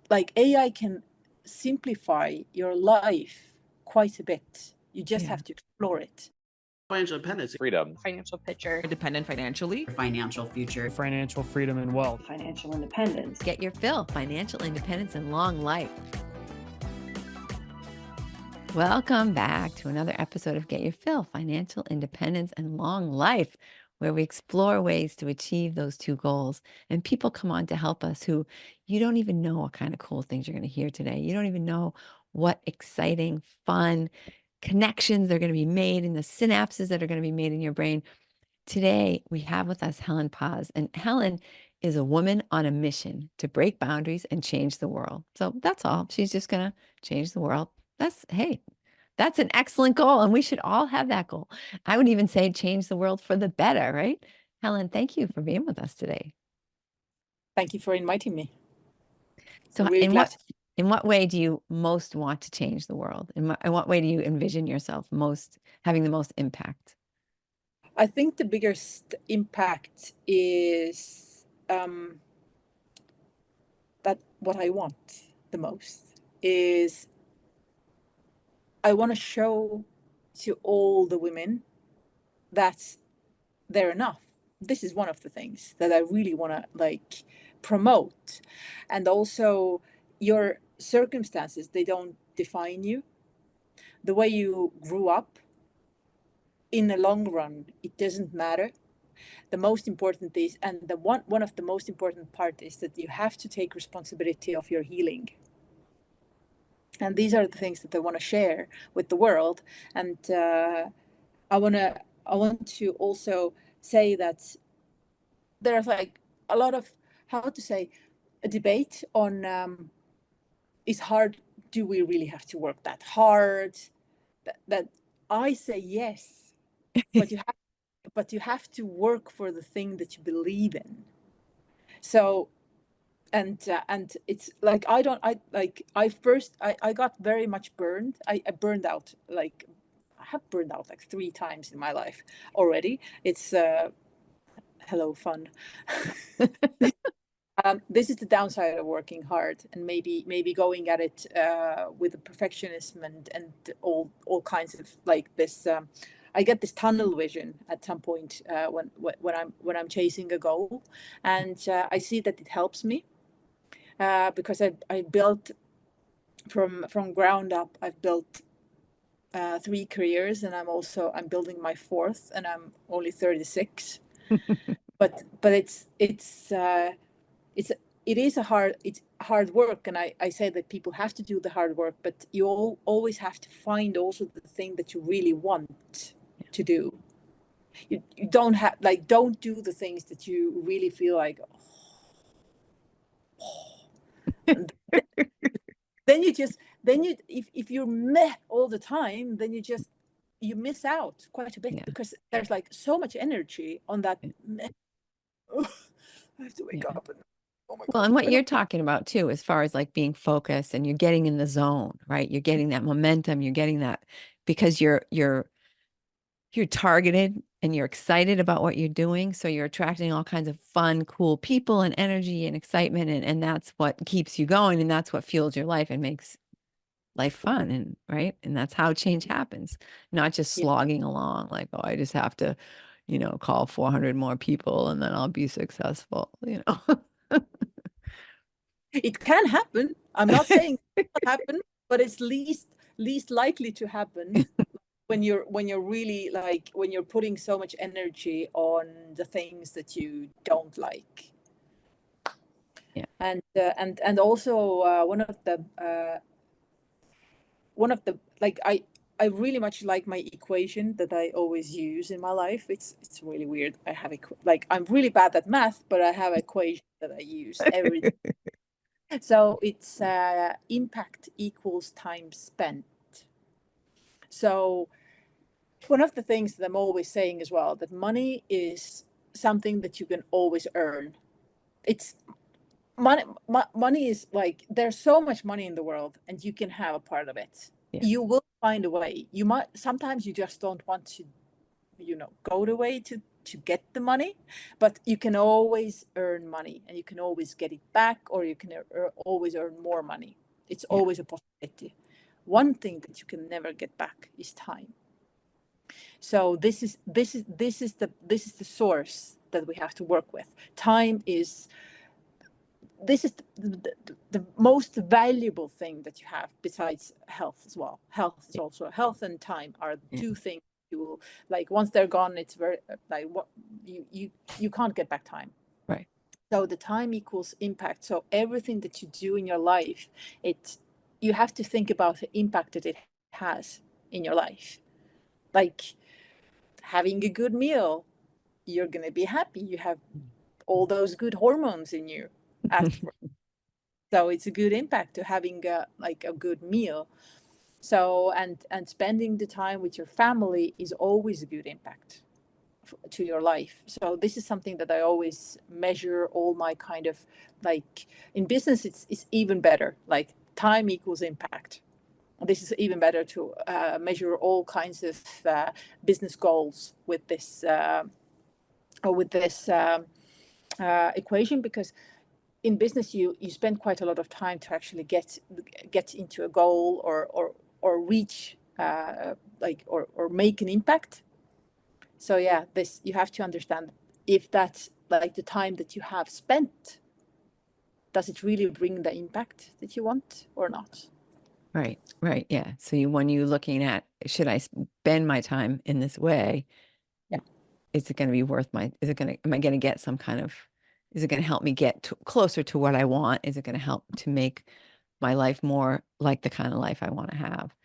like AI can simplify your life quite a bit. You just have to explore it. Financial independence, freedom, financial picture, independent financially, financial future, financial freedom and wealth, financial independence. Get your fill, financial independence and long life. Welcome back to another episode of Get Your Fill, Financial Independence and Long Life, where we explore ways to achieve those two goals. And people come on to help us who you don't even know what kind of cool things you're going to hear today. You don't even know what exciting, fun connections are going to be made and the synapses that are going to be made in your brain. Today, we have with us Helen Paas, and Helen is a woman on a mission to break boundaries and change the world. So that's all. She's just going to change the world. That's an excellent goal, and we should all have that goal. I would even say change the world for the better, right? Helen, thank you for being with us today. Thank you for inviting me. So in what way do you most want to change the world? In what way do you envision yourself having the most impact? I think the biggest impact is that what I want the most is I want to show to all the women that they're enough. This is one of the things that I really want to promote. And also your circumstances, they don't define you. The way you grew up, in the long run, it doesn't matter. The most important is, and one of the most important part is that you have to take responsibility of your healing. And these are the things that I want to share with the world. And I want to also say that there's a lot of, a debate on is hard. Do we really have to work that hard? That I say yes. But you have to work for the thing that you believe in. So, and it's I got very much burned. I burned out. I have burned out 3 times in my life already. It's hello fun. This is the downside of working hard and maybe going at it with a perfectionism and all kinds of this. I get this tunnel vision at some point when I'm chasing a goal, and I see that it helps me because I built from ground up. I've built 3 careers, and I'm building my 4th, and I'm only 36. but it is hard work, and I say that people have to do the hard work, but you always have to find also the thing that you really want to do. You don't have don't do the things that you really feel then if you're meh all the time, then you miss out quite a bit, because there's so much energy on that meh. I have to wake up and oh my God. Well, and what you're talking about too, as far as being focused and you're getting in the zone, right? You're getting that momentum, you're getting that because you're targeted and you're excited about what you're doing. So you're attracting all kinds of fun, cool people and energy and excitement. And that's what keeps you going. And that's what fuels your life and makes life fun. And right. And that's how change happens. Not just slogging along I just have to, call 400 more people and then I'll be successful, It can happen. I'm not saying it will happen, but it's least likely to happen when you're really when you're putting so much energy on the things that you don't like. Yeah. And also one of the I really much like my equation that I always use in my life. It's really weird. I have I'm really bad at math, but I have an equation that I use every day. So it's impact equals time spent. So one of the things that I'm always saying as well, that money is something that you can always earn. It's money is there's so much money in the world, and you can have a part of it. Yeah. You will find a way. Sometimes you just don't want to, go the way to to get the money, but you can always earn money and you can always get it back, or you can always earn more money. It's always a possibility. One thing that you can never get back is time. So this is the source that we have to work with. Time is this is the most valuable thing that you have, besides health as well. Health is also health, and time are the two things you will, like, once they're gone, it's very like what you can't get back time. Right. So the time equals impact. So everything that you do in your life, you have to think about the impact that it has in your life. Like having a good meal, you're gonna be happy. You have all those good hormones in you after. So it's a good impact to having a good meal. So and spending the time with your family is always a good impact to your life. So this is something that I always measure all my kind of, like, in business it's even better, like time equals impact. This is even better to measure all kinds of business goals with this equation, because in business you spend quite a lot of time to actually get into a goal or reach or make an impact. So yeah, this, you have to understand if that's like the time that you have spent, does it really bring the impact that you want or not? Right. Right. Yeah. So when you're looking at, should I spend my time in this way? Yeah. Is it going to be worth am I going to get some kind of, is it going to help me get closer to what I want? Is it going to help to make my life more like the kind of life I want to have?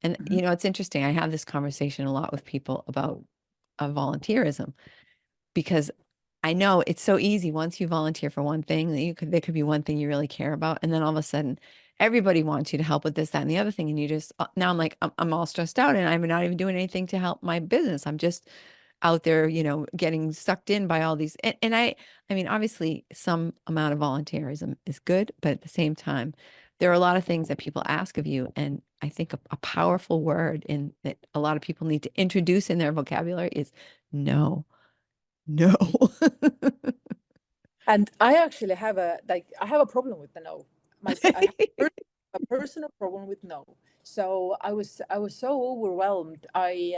And, it's interesting. I have this conversation a lot with people about volunteerism, because I know it's so easy once you volunteer for one thing that there could be one thing you really care about, and then all of a sudden everybody wants you to help with this, that, and the other thing, and you just now I'm like I'm all stressed out, and I'm not even doing anything to help my business. I'm just out there, getting sucked in by all these, and I mean, obviously some amount of volunteerism is good, but at the same time, there are a lot of things that people ask of you, and I think a powerful word in that a lot of people need to introduce in their vocabulary is no. No. And I actually have a problem with the no. I have a personal problem with no. So I was so overwhelmed. I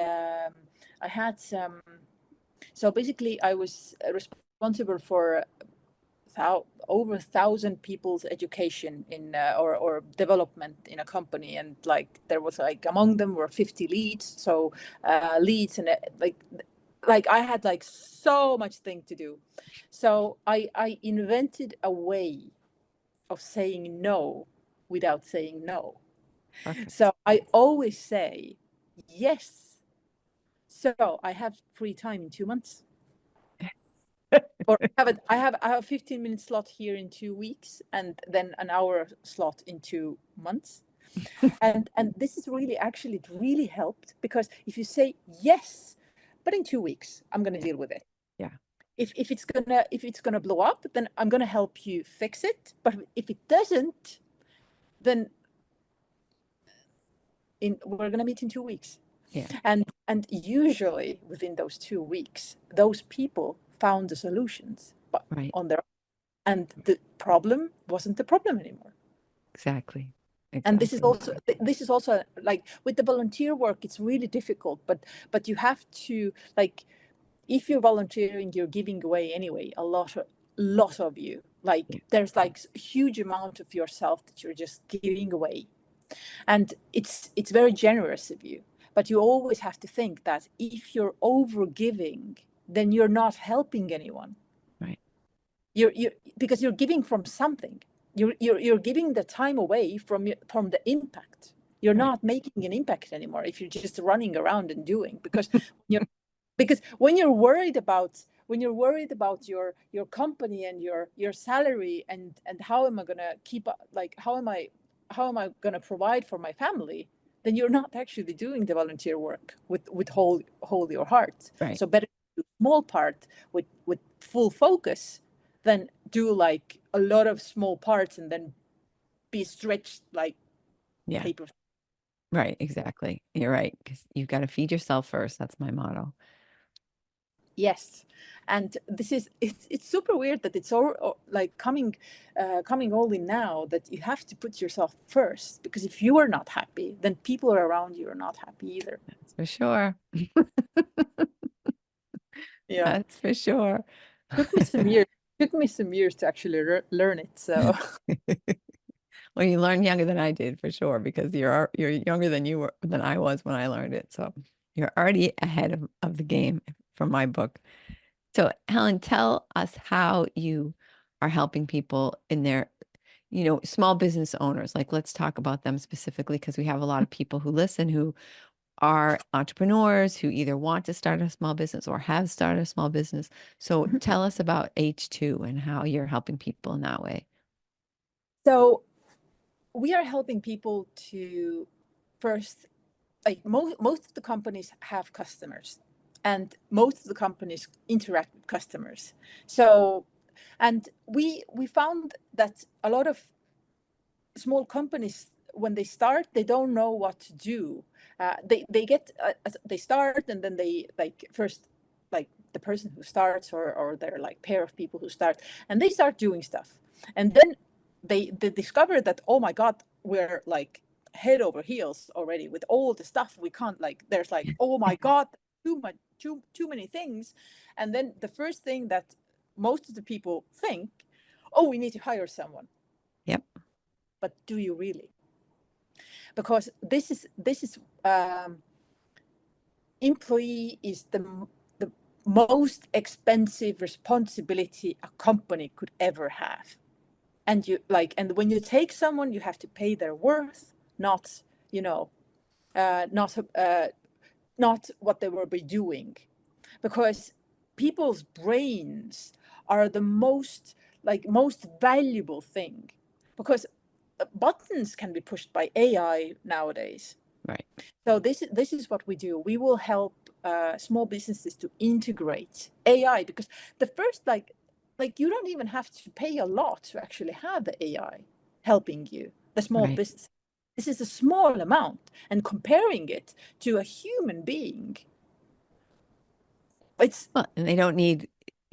had some. So basically, I was responsible for over 1,000 people's education in or development in a company, and like there was, like, among them were 50 leads. So leads, and like I had like so much thing to do. So I invented a way of saying no without saying no. Perfect. So I always say yes. So I have free time in 2 months. Or I have a 15-minute slot here in 2 weeks, and then an hour slot in 2 months. And this is really, actually, it really helped, because if you say yes, but in 2 weeks I'm going to deal with it. Yeah. If it's gonna blow up, then I'm gonna help you fix it. But if it doesn't, then we're gonna meet in 2 weeks. Yeah. And usually within those 2 weeks, those people found the solutions, but Right. on their own, and the problem wasn't the problem anymore. Exactly. And this is also like with the volunteer work, it's really difficult, but you have to, like, if you're volunteering, you're giving away anyway a lot of you. Like, there's like a huge amount of yourself that you're just giving away, and it's very generous of you. But you always have to think that if you're over giving, then you're not helping anyone. Right. You're because you're giving from something. You're giving the time away from the impact. You're not making an impact anymore if you're just running around and doing, because when you're worried about your company and your salary, and how am I going to keep up, like how am I going to provide for my family, then you're not actually doing the volunteer work with whole your heart. Right. So better do small part with full focus than do like a lot of small parts and then be stretched like paper. Right. Exactly. You're right. Because you've got to feed yourself first. That's my motto. Yes, and it's super weird that it's all like coming all in now, that you have to put yourself first, because if you are not happy, then people around you are not happy either. That's for sure. Yeah, That's for sure. took me some years. Took me some years to actually learn it. So Well, you learned younger than I did for sure, because you're younger than I was when I learned it. So you're already ahead of the game from my book. So Helen, tell us how you are helping people in their, small business owners. Like, let's talk about them specifically, because we have a lot of people who listen who are entrepreneurs who either want to start a small business or have started a small business. So tell us about H2 and how you're helping people in that way. so we are helping people to first, like most of the companies have customers, and most of the companies interact with customers. So, and we found that a lot of small companies, when they start, they don't know what to do. They get they start, and then they, like, first, like the person who starts, or they're like pair of people who start, and they start doing stuff, and then they discover that, oh my god, we're like head over heels already with all the stuff. We can't, like, there's like, oh my god, too much, too many things. And then the first thing that most of the people think, oh, we need to hire someone. Yep. But do you really? Because this is employee is the most expensive responsibility a company could ever have. And and when you take someone, you have to pay their worth, not, you know not not what they will be doing. Because people's brains are the most valuable thing. Because buttons can be pushed by AI nowadays. Right. So this is what we do. We will help small businesses to integrate AI, because the first, like you don't even have to pay a lot to actually have the AI helping you, the small Right. business. This is a small amount, and comparing it to a human being, it's Well, and they don't need,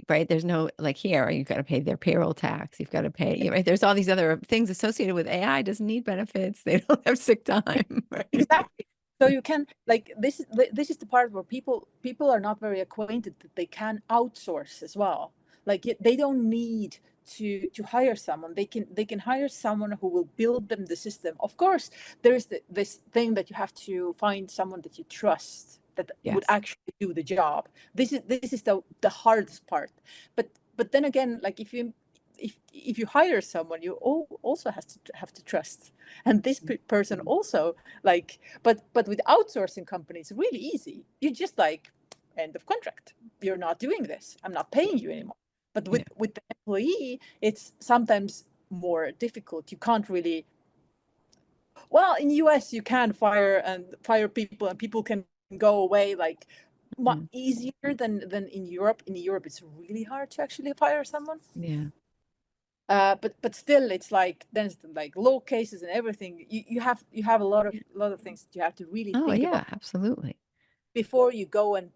right? There's no, like, here, you've got to pay their payroll tax. You've got to pay, right? There's all these other things associated with AI. Doesn't need benefits. They don't have sick time, right? exactly. So you can, like, this is the part where people are not very acquainted that they can outsource as well. Like, they don't need to hire someone. They can hire someone who will build them the system. Of course, there is this thing that you have to find someone that you trust, that would Yes. actually do the job. This is the hardest part. But then again, like, if you hire someone, you also have to trust, and this person also, like, but with outsourcing companies, it's really easy. You just, like, end of contract, you're not doing this, I'm not paying you anymore. But Yeah. with the employee, it's sometimes more difficult. You can't really, well, in US you can fire people, and people can go away, like, Mm. easier than in Europe. In Europe, it's really hard to actually fire someone. Yeah. But still, it's like, there's like law cases and everything. You have a lot of things that you have to really Oh, think about yeah, absolutely. before you go and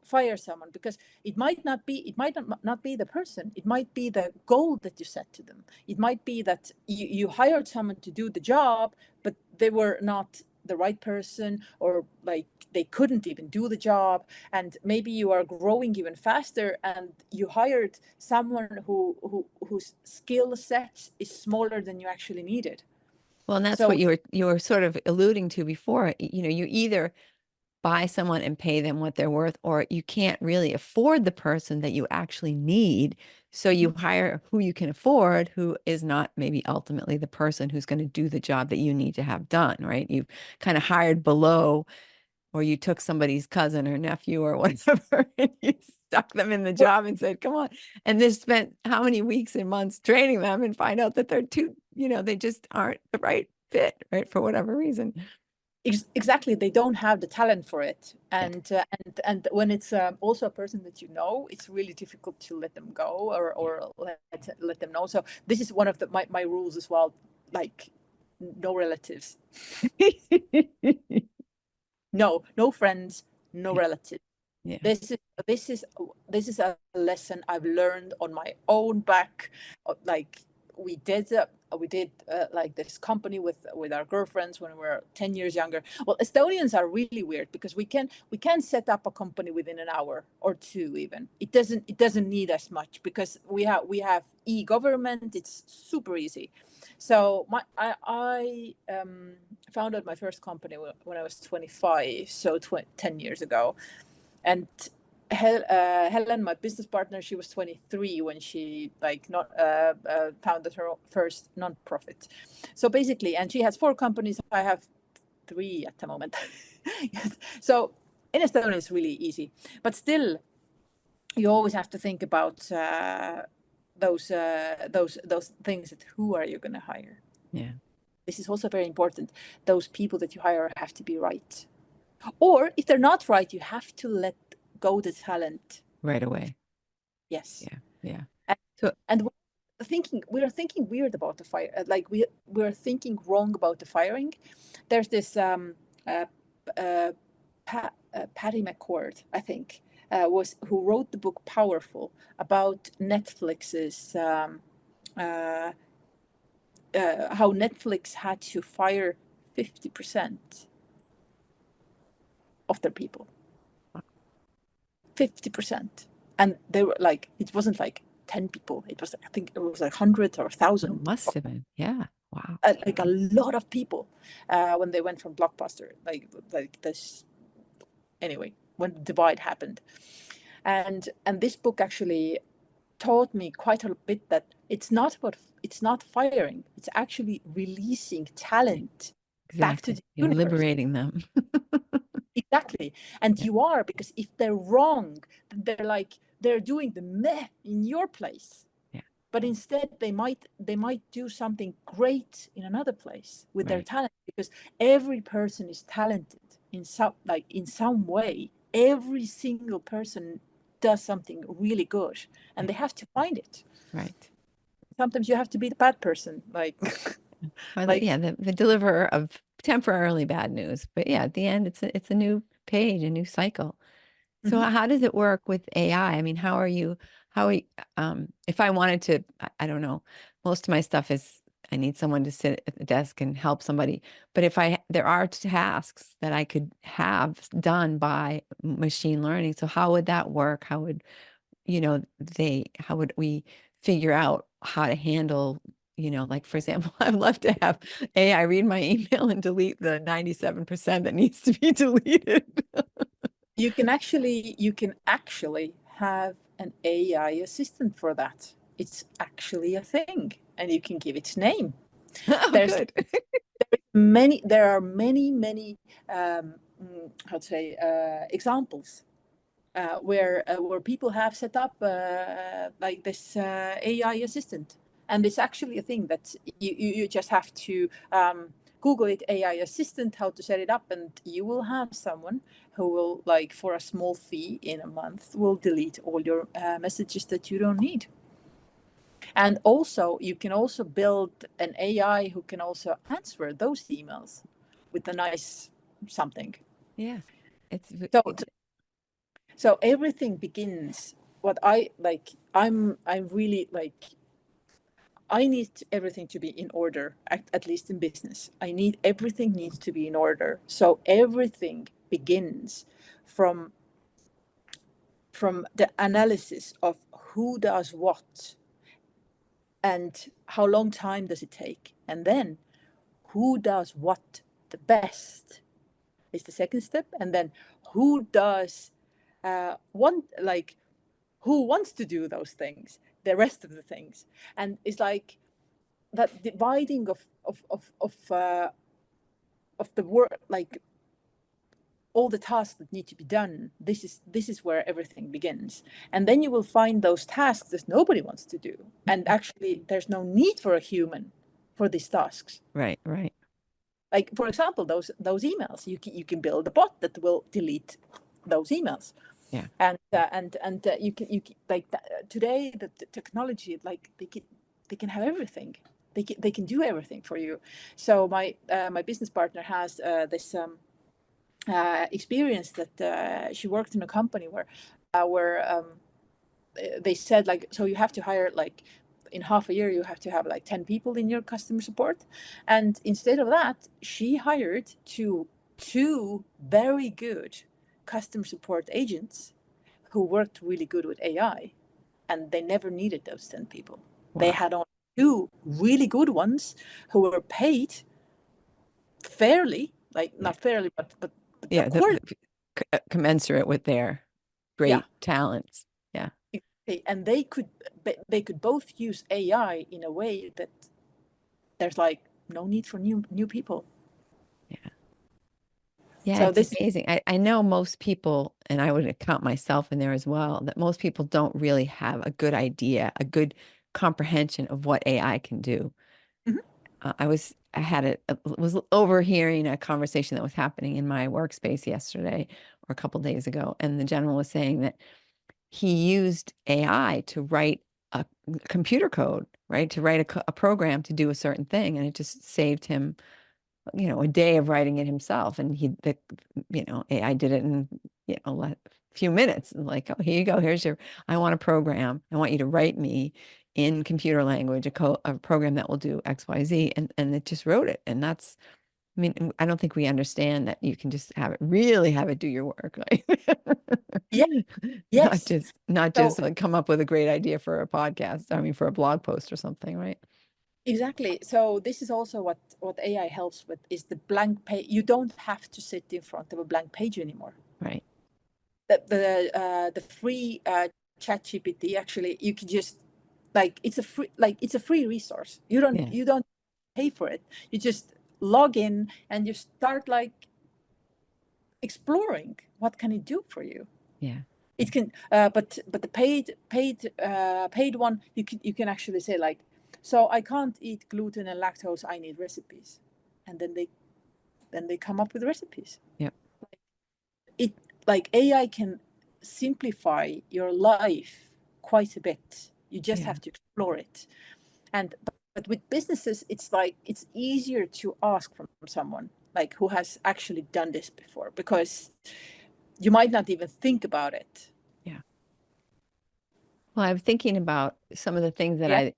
fire someone, because it might not be the person. It might be the goal that you set to them. It might be that you hired someone to do the job, but they were not the right person, or like they couldn't even do the job. And maybe you are growing even faster, and you hired someone whose skill set is smaller than you actually needed. Well, and that's what So you were sort of alluding to before. You either buy someone and pay them what they're worth, or you can't really afford the person that you actually need. So you hire who you can afford, who is not maybe ultimately the person who's going to do the job that you need to have done, right? You've kind of hired below, or you took somebody's cousin or nephew or whatever, and you stuck them in the job and said, come on. And they spent how many weeks and months training them, and find out that they're they just aren't the right fit, right? For whatever reason. exactly, they don't have the talent for it. Yeah. And when it's also a person that it's really difficult to let them go, or let them know. So this is one of my rules as well, like, no relatives, no friends, no relatives. Yeah. This is a lesson I've learned on my own back. Like we did like this company with our girlfriends when we were 10 years younger. Well, Estonians are really weird because we can set up a company within an hour or two even. It doesn't need as much because we have e-government. It's super easy. So I founded my first company when I was 25, so 10 years ago. And Helen, my business partner, she was 23 when she founded her first non-profit. So basically, and she has 4 companies. I have 3 at the moment. Yes. So in Estonia, it's really easy, but still, you always have to think about those things. That who are you going to hire? Yeah. This is also very important. Those people that you hire have to be right. Or if they're not right, you have to let go the talent Right away. Yes. Yeah. Yeah. And we're thinking weird about the fire. Like we're thinking wrong about the firing. There's this Patty McCord, I think, who wrote the book Powerful about Netflix's how Netflix had to fire 50% of their people. 50%. And they were like, it wasn't like 10 people. It was, I think it was like hundreds or 1,000. It must have been. Yeah. Wow. Like a lot of people when they went from Blockbuster, like this. Anyway, when the divide happened. And this book actually taught me quite a bit that it's not firing. It's actually releasing talent back to Exactly. the You're universe. liberating them. Exactly. And Yeah. you are, because if they're wrong, then they're doing the meh in your place. Yeah. But instead they might do something great in another place with their Right. talent, because every person is talented in some way. Every single person does something really good, and Yeah. they have to find it. Right. Sometimes you have to be the bad person, like Or like the deliverer of temporarily bad news. But yeah, at the end, it's a new page, a new cycle. So Mhm. how does it work with AI? I mean, if I wanted to, I don't know, most of my stuff is I need someone to sit at the desk and help somebody. But there are tasks that I could have done by machine learning. So how would that work? How would, how would we figure out how to handle, like, for example, I'd love to have AI read my email and delete the 97% that needs to be deleted. you can actually have an AI assistant for that. It's actually a thing, and you can give its name. Oh, There's good. there are many how to say examples where people have set up like this AI assistant, and it's actually a thing that you just have to Google it, AI assistant, how to set it up, and you will have someone who will, like, for a small fee in a month, will delete all your messages that you don't need. And also, you can also build an AI who can also answer those emails with a nice something. Yeah. So everything begins. What I like, I'm really like, I need everything to be in order, at least in business. Everything needs to be in order. So everything begins from the analysis of who does what and how long time does it take, and then who does what the best is the second step, and then who does who wants to do those things, the rest of the things. And it's like that dividing of the work, like all the tasks that need to be done. This is where everything begins. And then you will find those tasks that nobody wants to do, and actually there's no need for a human for these tasks. Right. Like, for example, those emails, you can build a bot that will delete those emails. Yeah. And you can like today the technology, like they can have everything. They can do everything for you. So my business partner has this experience that she worked in a company where they said, like, so you have to hire, like, in half a year you have to have like 10 people in your customer support, and instead of that she hired two very good customer support agents who worked really good with AI, and they never needed those 10 people. Wow. They had only two really good ones who were paid fairly, like not fairly, but yeah, commensurate with their great talents. Yeah. And they could both use AI in a way that there's like no need for new people. Yeah, So it's amazing. I know most people, and I would count myself in there as well, that most people don't really have a good idea, a good comprehension of what AI can do. Mhm. I was overhearing a conversation that was happening in my workspace yesterday or a couple days ago, and the gentleman was saying that he used AI to write a computer code, right? To write a program to do a certain thing, and it just saved him, a day of writing it himself. And AI did it in, a few minutes. Like, oh, here you go. I want a program. I want you to write me in computer language a program that will do X, Y, Z. And it just wrote it. And I don't think we understand that you can just really have it do your work. Right? Yeah. Yes. Not just like come up with a great idea for a podcast. I mean, for a blog post or something, right? Exactly. So this is also what AI helps with, is the blank page. You don't have to sit in front of a blank page anymore. Right. The free ChatGPT, actually, you can just, like, it's a free resource. You don't pay for it. You just log in and you start like exploring what can it do for you. Yeah. It can, but the paid one, you can actually say, like, so I can't eat gluten and lactose. I need recipes, and then they come up with recipes. Yep. It, like, AI can simplify your life quite a bit. You just have to explore it. And but with businesses, it's like it's easier to ask from someone like who has actually done this before, because you might not even think about it. Yeah. Well, I'm thinking about some of the things that I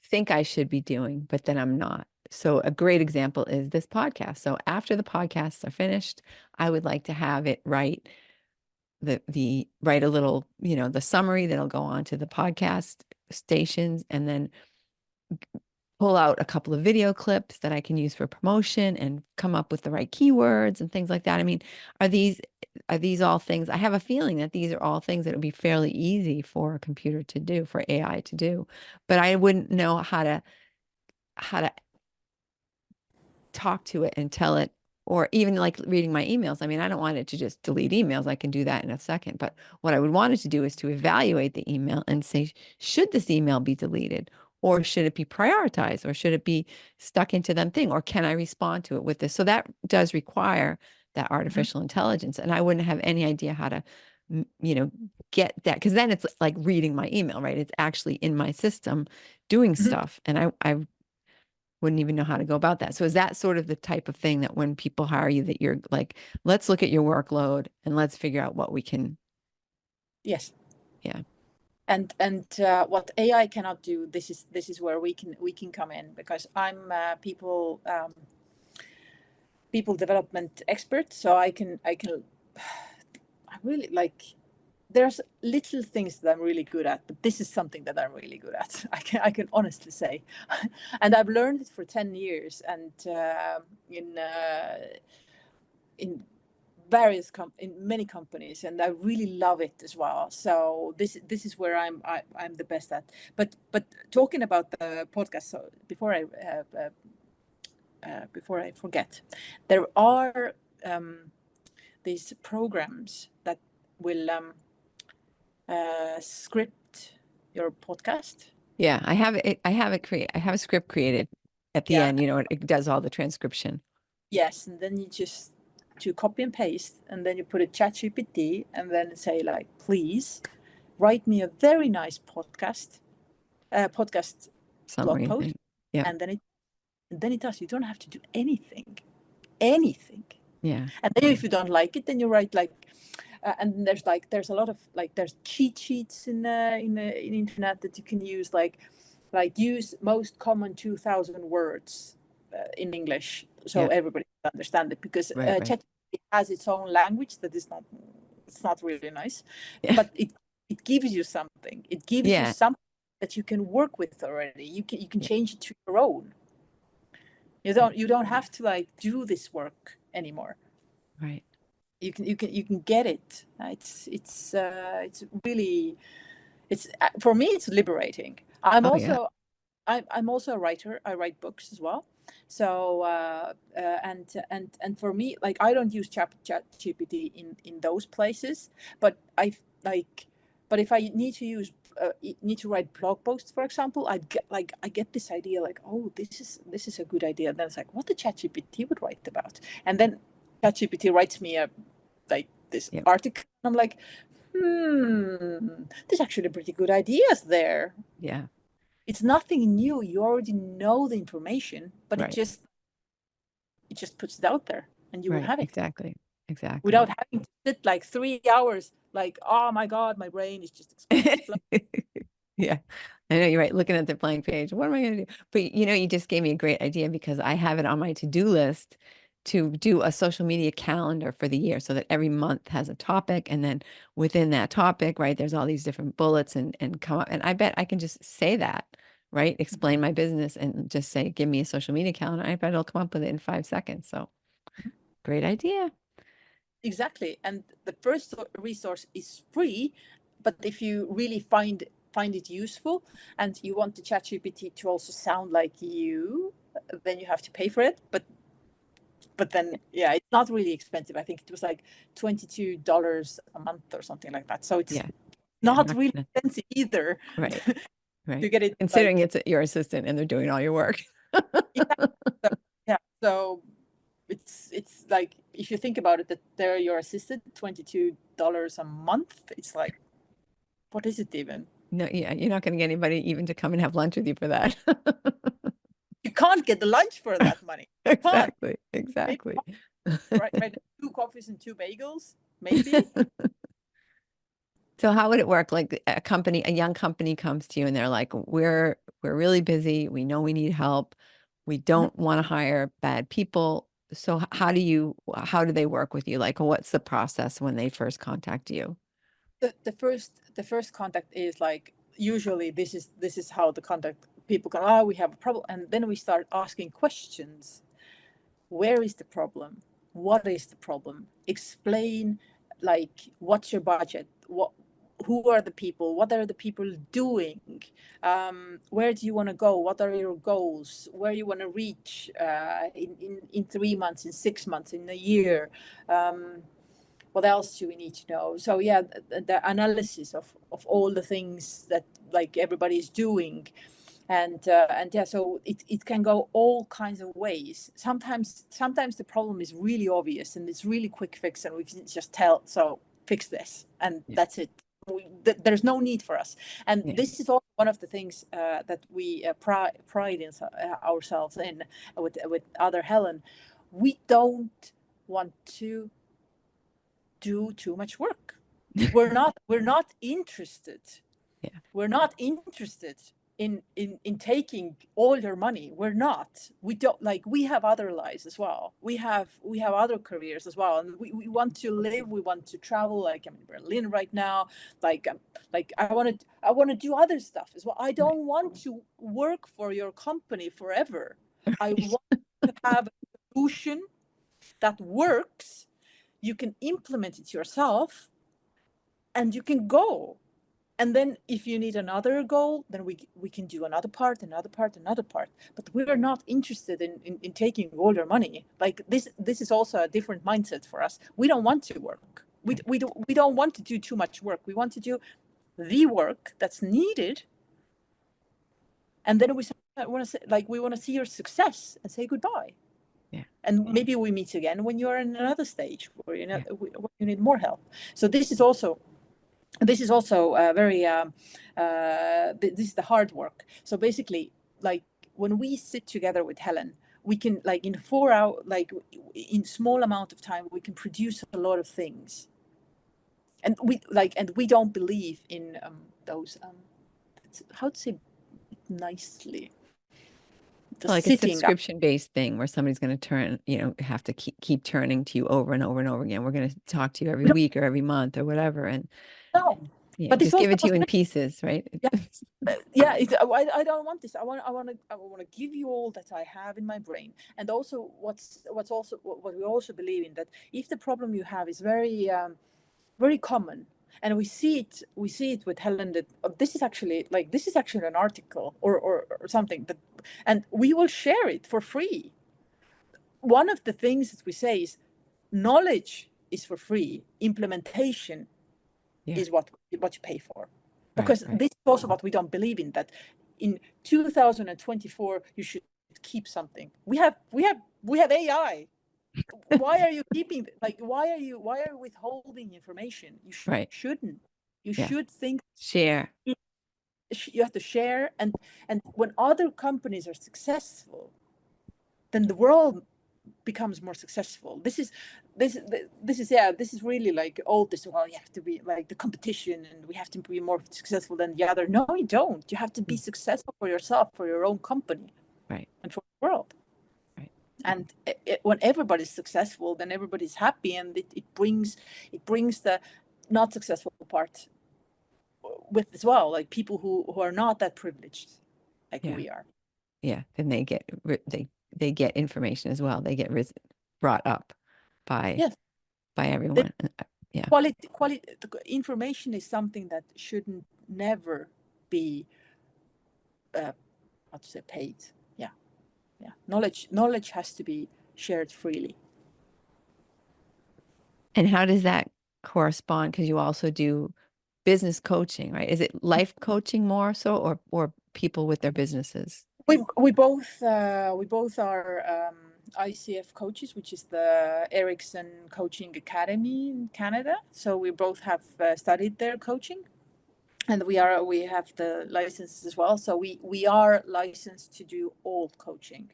think I should be doing, but then I'm not. So a great example is this podcast. So after the podcasts are finished, I would like to have it write write a little, the summary that'll go on to the podcast stations, and then pull out a couple of video clips that I can use for promotion and come up with the right keywords and things like that. I mean, are these all things? I have a feeling that these are all things that would be fairly easy for a computer to do, for AI to do, but I wouldn't know how to talk to it and tell it, or even like reading my emails. I mean, I don't want it to just delete emails. I can do that in a second. But what I would want it to do is to evaluate the email and say, should this email be deleted? Or should it be prioritized? Or should it be stuck into them thing? Or can I respond to it with this? So that does require that artificial intelligence. And I wouldn't have any idea how to, get that. Because then it's like reading my email, right? It's actually in my system doing stuff. And I wouldn't even know how to go about that. So is that sort of the type of thing that when people hire you, that you're like, let's look at your workload and let's figure out what we can. Yes. Yeah. And what AI cannot do, this is where we can come in, because I'm people development expert. So I really, like, there's little things that I'm really good at, but this is something that I'm really good at. I can honestly say, and I've learned it for 10 years, and in in many companies, and I really love it as well. So this is where I'm the best at. But talking about the podcast, so before I forget, there are these programs that will script your podcast. Yeah. I have a script created at the end, it does all the transcription. Yes, and then you just to copy and paste, and then you put a ChatGPT, and then say, like, please write me a very nice podcast blog Summary post, thing. Yeah. and then it does. You don't have to do anything. Yeah. And then if you don't like it, then you write like, and there's a lot of like there's cheat sheets in internet that you can use, like use most common 2,000 words in English, so Yeah. everybody can understand it, because Right. ChatGPT has its own language that is not, it's not really nice, Yeah. but it gives you something. It gives you Yeah. something that you can work with already. You can Yeah. change it to your own. You don't have to like do this work anymore. Right. You can get it. It's really, it's for me it's liberating. I'm Oh yeah. also I'm also a writer. I write books as well. So and for me, like, I don't use chat GPT in those places, but I like, but if I need to use need to write blog posts, for example, I get this idea like, oh, this is a good idea. And then it's like, what the chat GPT would write about, and then chat GPT writes me a like this Yep. article. I'm like, there's actually pretty good ideas there. Yeah. It's nothing new. You already know the information, but Right. it just puts it out there, and you will Right. have it Exactly. without having to sit like 3 hours. Like, oh my god, my brain is just exploding. Yeah, I know you're right. Looking at the blank page, what am I going to do? But you just gave me a great idea, because I have it on my to-do list to do a social media calendar for the year, so that every month has a topic. And then within that topic, right, there's all these different bullets and come up. And I bet I can just say that, right? Explain my business and just say, give me a social media calendar. I bet it'll come up with it in 5 seconds. So great idea. Exactly. And the first resource is free, but if you really find it useful and you want the ChatGPT to also sound like you, then you have to pay for it. But then, yeah, it's not really expensive. I think it was like $22 a month or something like that. So it's Yeah. Yeah. not really expensive either. Right. To Right. get it Considering like, it's your assistant and they're doing all your work. yeah. So, yeah. So it's like, if you think about it, that they're your assistant, $22 a month. It's like, what is it even? No, yeah, you're not going to get anybody even to come and have lunch with you for that. You can't get the lunch for that money. You can't. Exactly. Maybe, Exactly. right, 2 coffees and 2 bagels, maybe. So how would it work? Like a young company comes to you and they're like, we're really busy. We know we need help. We don't want to hire bad people. So how do they work with you? Like, what's the process when they first contact you? The first contact is like, usually this is how the contact people come. Oh, we have a problem, and then we start asking questions. Where is the problem? What is the problem? Explain, like, what's your budget? Who are the people? What are the people doing? Where do you want to go? What are your goals? Where you want to reach in 3 months, in 6 months, in a year? What else do we need to know? So yeah, the analysis of all the things that like everybody is doing, and yeah, so it can go all kinds of ways. Sometimes the problem is really obvious and it's really quick fix, and we can just tell, so fix this, and Yeah. that's it. There's no need for us, and Yeah. this is all one of the things that we pride in ourselves in with other Helen. We don't want to do too much work. We're not interested. Yeah. We're not interested in taking all your money. We're not. We don't, like, we have other lives as well. We have other careers as well, and we want to live. We want to travel. Like, I'm in Berlin right now. Like I want to do other stuff as well. I don't want to work for your company forever. I want to have a solution that works. You can implement it yourself, and you can go. And then if you need another goal, then we can do another part. But we're not interested in taking all your money. Like, this is also a different mindset for us. We don't want to work. We don't want to do too much work. We want to do the work that's needed. And then we want to say, like, we want to see your success and say goodbye. Yeah. And maybe we meet again when you're in another stage where you need more help. So this is also very this is the hard work. So basically, like, when we sit together with Helen, we can, like, in 4 hours, like in small amount of time, we can produce a lot of things. And we don't believe in those how to say nicely, the Like a sitting up. subscription-based thing where somebody's going to have to keep turning to you over and over and over again. We're going to talk to you every No, week or every month or whatever, and no. But it's just also give it to you in not. pieces, right? Yeah, I don't want this. I want to give you all that I have in my brain. And also what's also what we also believe in, that if the problem you have is very common, and we see it with Helen, that this is actually an article or something that, and we will share it for free. One of the things that we say is knowledge is for free, implementation is what you pay for. Because Right. this is also what we don't believe in, that in 2024 you should keep something. We have AI. Why are you keeping, like, why are you withholding information? You shouldn't. You should think, share. you have to share, and when other companies are successful, then the world becomes more successful. This is really like this. Well, you have to be like the competition, and we have to be more successful than the other. No, you don't. You have to be successful for yourself, for your own company, right, and for the world. Right. And when everybody's successful, then everybody's happy, and it brings the not successful part with as well, like people who are not that privileged, like we are. Yeah, then they get information as well. They get brought up by everyone. Quality information is something that shouldn't never be how to say, paid. Knowledge has to be shared freely. And how does that correspond? Because you also do business coaching, right? Is it life coaching more so, or people with their businesses? We both are ICF coaches, which is the Ericsson Coaching Academy in Canada. So we both have studied their coaching, and we have the licenses as well. So we are licensed to do all coaching,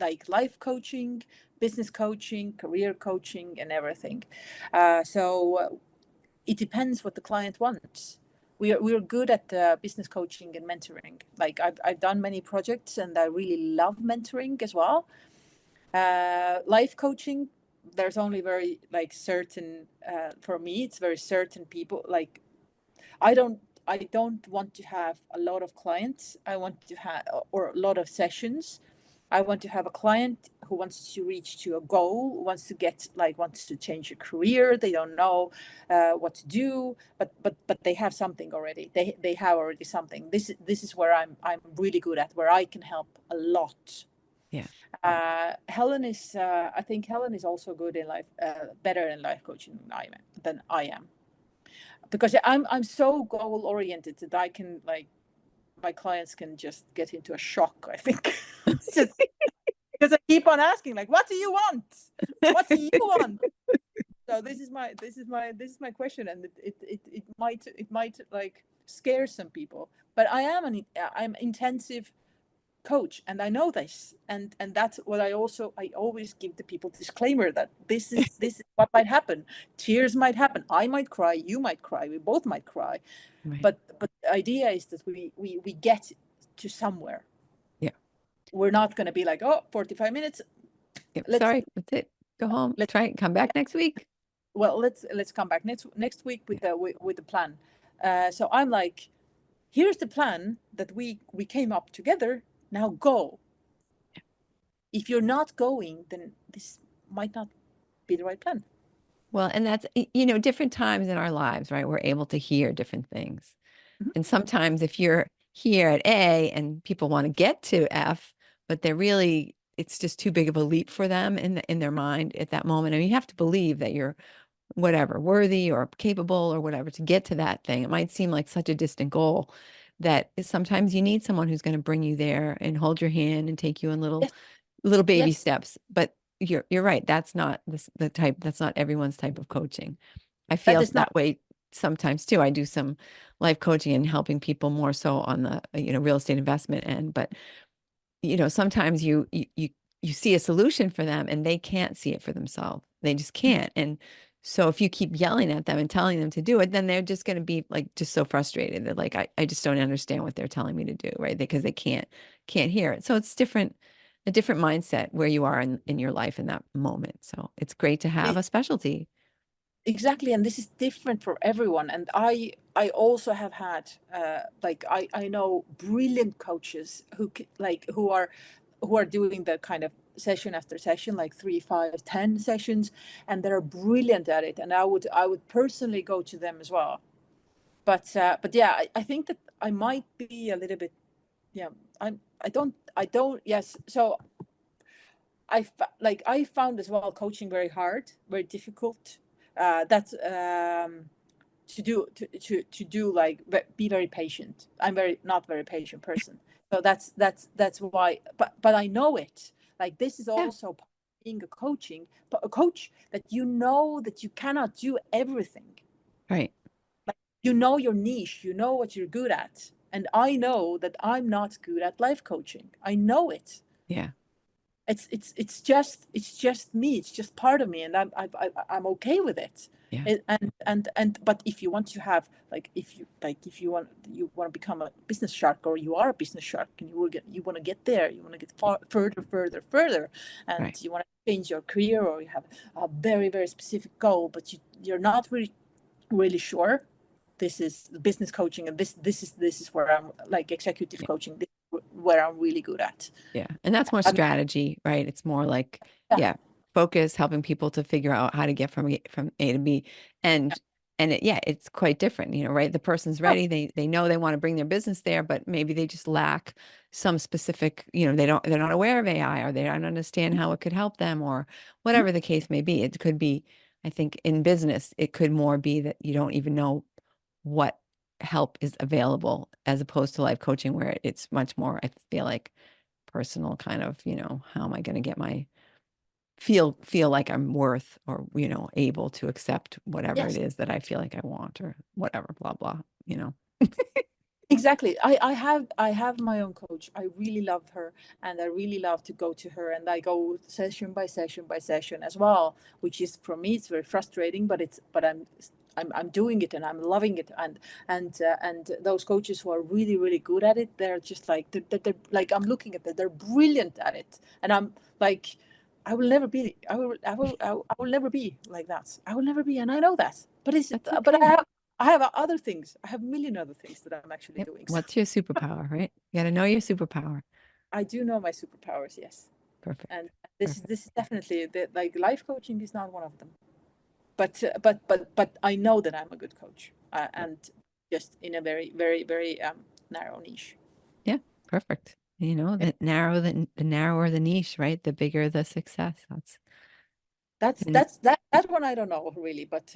like life coaching, business coaching, career coaching, and everything. So it depends what the client wants. We are good at business coaching and mentoring. Like I've done many projects, and I really love mentoring as well. Life coaching, there's only very like certain, for me it's very certain people. Like I don't want to have a lot of clients. I want to have, or a lot of sessions. I want to have a client who wants to reach to a goal, wants to change a career. They don't know what to do, but they have something already. They have already something. This is where I'm really good at, where I can help a lot. Helen is I think Helen is also good in life, better in life coaching than I am, because I'm so goal oriented that I can, like, my clients can just get into a shock, I think. Just because I keep on asking, like, what do you want? What do you want? So this is my question, and it might like scare some people, but I'm intensive coach, and I know this, and that's what I always give the people disclaimer, that this is what might happen. Tears might happen. I might cry. You might cry. We both might cry. Right. But the idea is that we get to somewhere. We're not going to be like, 45 minutes. Sorry, that's it. Go home. Come back next week. Well, let's come back next week with the plan. So I'm like, here's the plan that we came up together. Now go. If you're not going, then this might not be the right plan. Well, and that's, different times in our lives, right? We're able to hear different things. And sometimes if you're here at A and people want to get to F, but it's just too big of a leap for them in their mind at that moment. And you have to believe that you're whatever, worthy or capable or whatever to get to that thing. It might seem like such a distant goal that sometimes you need someone who's going to bring you there and hold your hand and take you in little baby steps. But you're right. That's not that's not everyone's type of coaching. I feel that way sometimes too. I do some life coaching and helping people more so on the real estate investment end, but sometimes you see a solution for them and they can't see it for themselves. They just can't. And so if you keep yelling at them and telling them to do it, then they're just going to be like just so frustrated. They're like, I just don't understand what they're telling me to do, right? Because they can't hear it. So it's a different mindset where you are in your life in that moment. So it's great to have a specialty. Exactly, and this is different for everyone. And I also have had like I know brilliant coaches who are doing the kind of session after session, like 3, 5, 10 sessions, and they're brilliant at it. And I would personally go to them as well. But yeah, I think that I might be a little bit, yeah. I don't. Yes, so I found as well coaching very hard, very difficult. That's to do like be very patient. I'm very not very patient person, so that's why. But I know it. Like this is Yeah. also being a coaching, but a coach that you know that you cannot do everything. Right. Like you know your niche, you know what you're good at, and I know that I'm not good at life coaching. I know it. Yeah. It's just me. It's just part of me, and I'm okay with it. Yeah. And but if you want to have if you want to become a business shark, or you are a business shark, and you want to get there, you want to get further, and Right. you want to change your career, or you have a very very specific goal, but you're not really sure. This is business coaching, and this is where I'm like executive Yeah. coaching. This is where I'm really good at. Yeah. And that's more I'm, strategy, right? It's more like, yeah, yeah, focus, helping people to figure out how to get from A to B. And it's quite different, right? The person's yeah. ready. They know they want to bring their business there, but maybe they just lack some specific, they're not aware of AI, or they don't understand how it could help them, or Mhm. whatever the case may be. It could be, I think in business, it could more be that you don't even know what help is available, as opposed to life coaching, where it's much more, I feel like, personal kind of, how am I going to get my feel like I'm worth, or, able to accept whatever it Yes, is that I feel like I want, or whatever, blah, blah. exactly. I have my own coach. I really love her, and I really love to go to her, and I go session by session by session as well, which is for me it's very frustrating, but I'm doing it and I'm loving it. And those coaches who are really really good at it, they're just like they're like, I'm looking at them, they're brilliant at it, and I'm like, I will never be. I will never be like that. I will never be, and I know that. That's But okay. I have other things. I have a million other things that I'm actually Yep. doing. So What's your superpower, right? You got to know your superpower. I do know my superpowers, yes. And Perfect. this Perfect. is definitely like life coaching is not one of them. But I know that I'm a good coach, Yeah. and just in a very very very narrow niche. Yeah. Perfect. The narrower the niche, right? The bigger the success. And That one I don't know really, but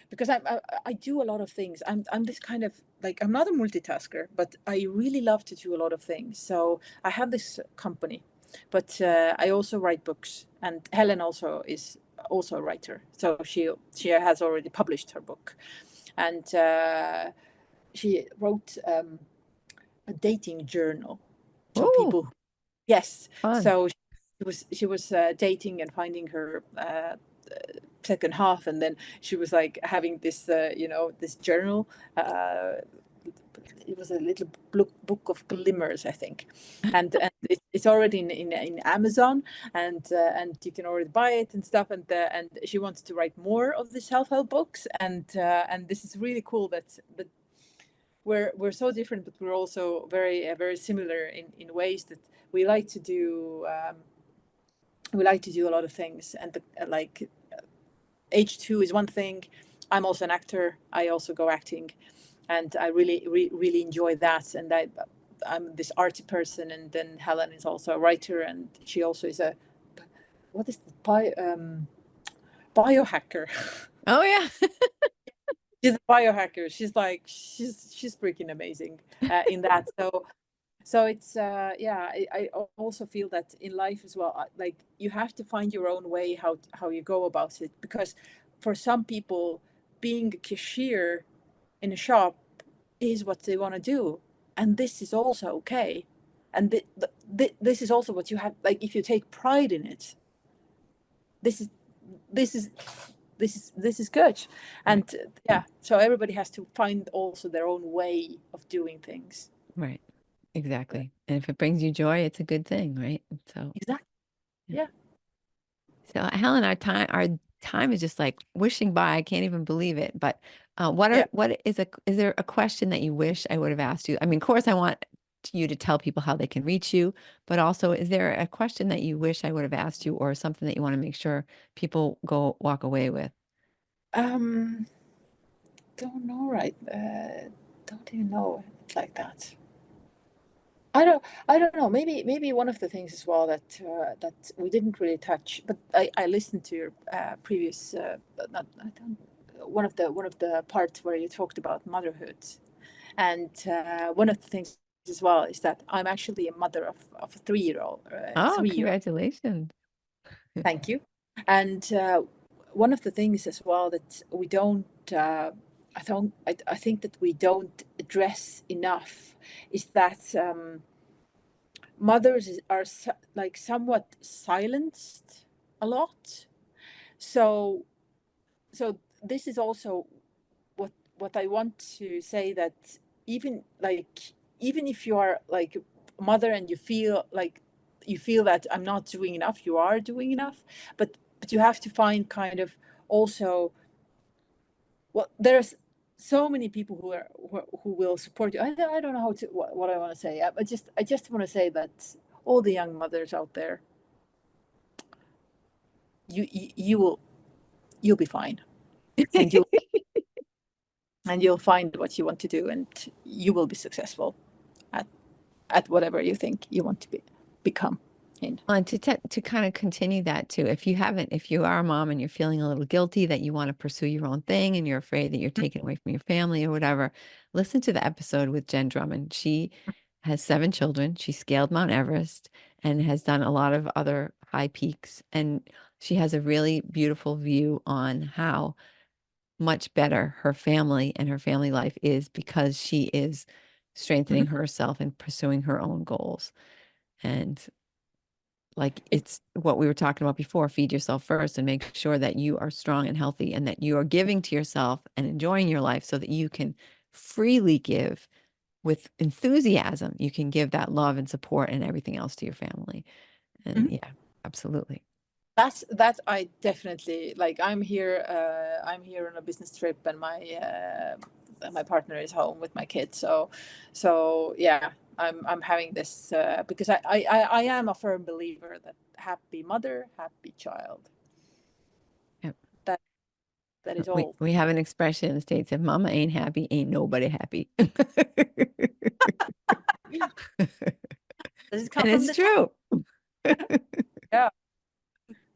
because I do a lot of things. I'm this kind of like, I'm not a multitasker, but I really love to do a lot of things. So I have this company, but I also write books, and Helen also is also a writer. So she has already published her book, and she wrote a dating journal. So oh, people, yes. fun. So she was dating and finding her second half, and then she was like having this this journal. It was a little book of glimmers, I think, and it's already in Amazon, and you can already buy it and stuff, and she wants to write more of the self-help books, and this is really cool that we're so different, but we're also very similar in ways that we like to do. We like to do a lot of things, and like H2 is one thing. I'm also an actor. I also go acting, and I really enjoy that. And I'm this arty person, and then Helen is also a writer, and she also is a, what is the biohacker. Oh, yeah. She's a biohacker. She's freaking amazing in that. So it's yeah. I also feel that in life as well. Like you have to find your own way how you go about it, because for some people, being a cashier in a shop is what they want to do, and this is also okay. And this is also what you have, like, if you take pride in it, this is good. And yeah, so everybody has to find also their own way of doing things. Right. Exactly. And if it brings you joy, it's a good thing, right? So Exactly. Yeah. So Helen, our time is just like wishing by. I can't even believe it. But Yeah. is there a question that you wish I would have asked you? I mean, of course, I want you to tell people how they can reach you, but also, is there a question that you wish I would have asked you, or something that you want to make sure people walk away with? Don't know, right? Don't even know it like that. I don't know. Maybe one of the things as well that that we didn't really touch, but I listened to your previous not I don't one of the parts where you talked about motherhood, and one of the things as well is that I'm actually a mother of a 3-year-old. Oh, 3 year. congratulations. Thank you. And one of the things as well that we don't, I think that we don't address enough is that mothers are like somewhat silenced a lot. So, so this is also what I want to say, that even like even if you are like a mother and you feel that I'm not doing enough, you are doing enough, but you have to find kind of also, well, there's so many people who will support you. I don't know how to what I want to say. I just want to say that all the young mothers out there, you'll be fine, and you'll find what you want to do, and you will be successful at whatever you think you want to become in. And to kind of continue that too, if you are a mom and you're feeling a little guilty that you want to pursue your own thing and you're afraid that you're taken away from your family or whatever, listen to the episode with Jen Drummond. She has 7 children. She scaled Mount Everest and has done a lot of other high peaks. And she has a really beautiful view on how much better her family and her family life is because she is strengthening herself and pursuing her own goals. And like, it's what we were talking about before, feed yourself first and make sure that you are strong and healthy and that you are giving to yourself and enjoying your life so that you can freely give with enthusiasm. You can give that love and support and everything else to your family. And yeah, absolutely. That I definitely like. I'm here on a business trip, and my partner is home with my kids. So yeah, I'm having this because I am a firm believer that happy mother, happy child. Yep. That is all. We have an expression in the States: if mama ain't happy, ain't nobody happy. Does it come And from it's the true. Yeah.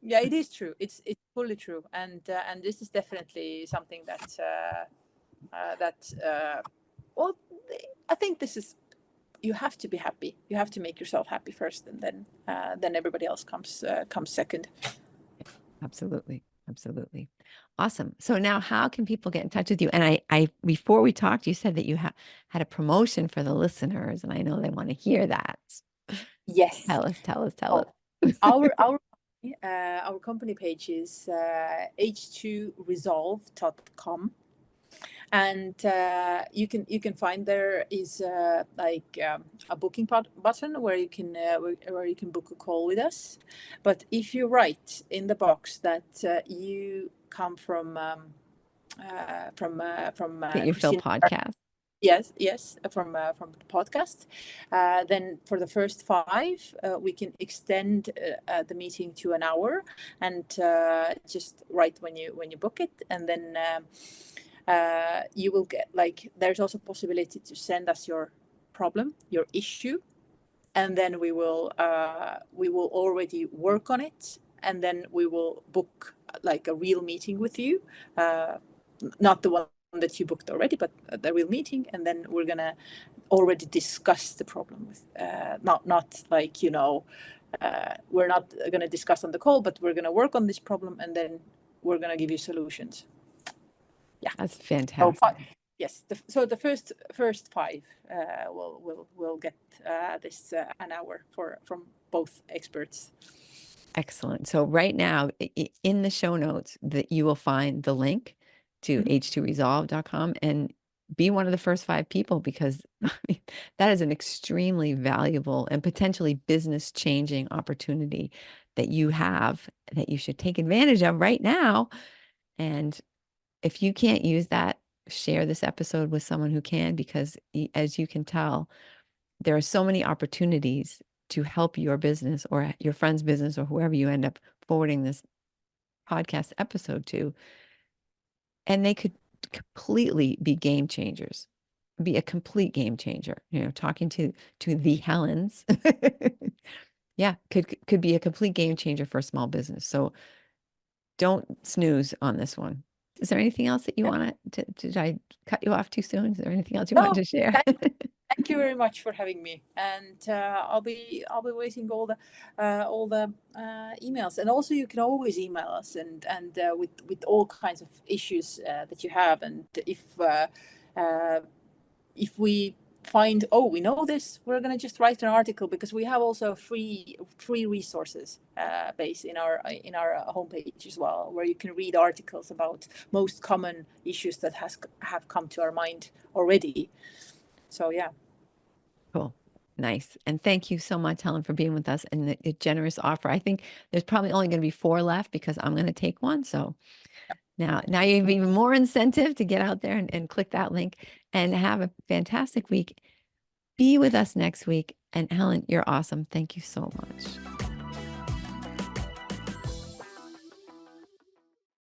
Yeah, it is true. It's fully true, and this is definitely something well, I think this is, you have to be happy. You have to make yourself happy first, and then everybody else comes second. Absolutely. Absolutely. Awesome. So now how can people get in touch with you? And I before we talked, you said that you had a promotion for the listeners, and I know they want to hear that. Yes. Tell us. Our company page is h2resolve.com, and you can find there is a booking button where you can book a call with us. But if you write in the box that you come from Get Your Fill Christina, podcast. yes, from the podcast, then for the first 5 we can extend the meeting to an hour, and just write when you book it, and then you will get, like, there's also possibility to send us your problem, your issue, and then we will already work on it, and then we will book like a real meeting with you, not the one that you booked already, but the real meeting, and then we're gonna already discuss the problem with not like, we're not gonna discuss on the call, but we're gonna work on this problem, and then we're gonna give you solutions. Yeah, That's fantastic. Yes, so the first five will get this an hour from both experts. Excellent. So right now in the show notes that you will find the link to h2resolve.com and be one of the first 5 people, because I mean, that is an extremely valuable and potentially business changing opportunity that you have, that you should take advantage of right now. And if you can't use that, share this episode with someone who can, because as you can tell, there are so many opportunities to help your business or your friend's business or whoever you end up forwarding this podcast episode to. And they could completely be game changers, be a complete game changer. You know, talking to the Helens, yeah, could be a complete game changer for a small business. So don't snooze on this one. Is there anything else that you want to, did I cut you off too soon? Is there anything else you want to share? Thank you very much for having me, and I'll be waiting all the emails, and also you can always email us and with all kinds of issues that you have, and if we find, oh, we know this, we're going to just write an article, because we have also free resources base in our homepage as well, where you can read articles about most common issues that have come to our mind already. So yeah. Cool. Nice. And thank you so much, Helen, for being with us and the generous offer. I think there's probably only going to be 4 left, because I'm going to take one. So now you have even more incentive to get out there and click that link, and have a fantastic week. Be with us next week. And Helen, you're awesome. Thank you so much.